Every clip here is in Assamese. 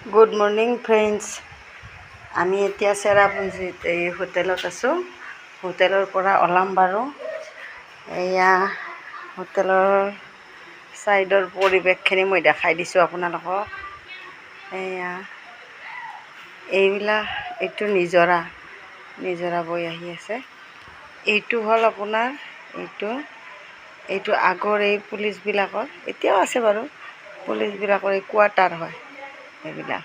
Good morning friends. আমি এতিয়া চেৰাপুঞ্জীত এই হোটেলত আছোঁ। হোটেলৰ পৰা ওলাম বাৰু। এয়া হোটেলৰ ছাইডৰ পৰিৱেশখিনি মই দেখাই দিছোঁ আপোনালোকক। এইটো নিজৰা বৈ আহি আছে। এইটো হ'ল আপোনাৰ এইটো আগৰ এই পুলিচবিলাকৰ, এতিয়াও আছে বাৰু, পুলিচবিলাকৰ এই কোৱাৰ্টাৰ হয়। এইবিলাক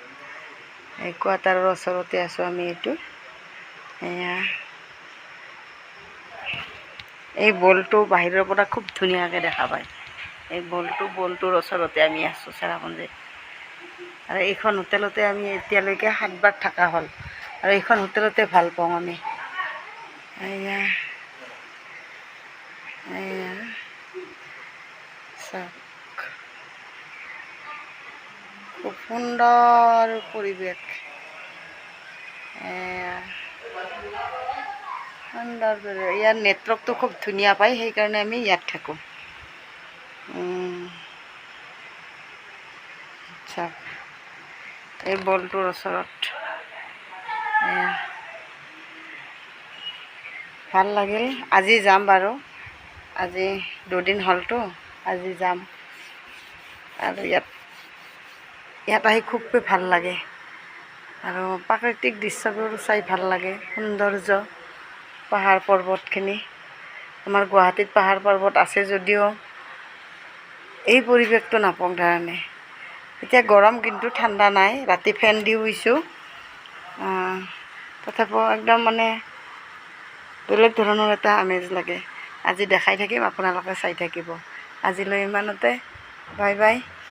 এই কোৱাৰ্টাৰৰ ওচৰতে আছোঁ আমি। এই বলটো বাহিৰৰ পৰা খুব ধুনীয়াকৈ দেখা পায়। এই বলটোৰ ওচৰতে আমি আছোঁ চেৰাপুঞ্জীত। আৰু এইখন হোটেলতে আমি এতিয়ালৈকে 7 বাৰ থকা হ'ল, আৰু এইখন হোটেলতে ভাল পাওঁ আমি। খুব সুন্দৰ পৰিৱেশ, ইয়াৰ নেটৱৰ্কটো খুব ধুনীয়া পায়, সেইকাৰণে আমি ইয়াত থাকোঁ। আচ্ছা, এই বলটোৰ ওচৰত ভাল লাগিল। আজি যাম বাৰু, আজি 2 দিন হ'লতো, আজি যাম। আৰু ইয়াত আহি খুবেই ভাল লাগে, আৰু প্ৰাকৃতিক দৃশ্যবোৰ চাই ভাল লাগে। সৌন্দৰ্য, পাহাৰ পৰ্বতখিনি। আমাৰ গুৱাহাটীত পাহাৰ পৰ্বত আছে যদিও এই পৰিৱেশটো নাপাওঁ কাৰণে। এতিয়া গৰম, কিন্তু ঠাণ্ডা নাই। ৰাতি ফেন দি শুইছোঁ, তথাপিও একদম মানে বেলেগ ধৰণৰ এটা আমেজ লাগে। আজি দেখাই থাকিম, আপোনালোকে চাই থাকিব। আজিলৈ ইমানতে, বাই বাই।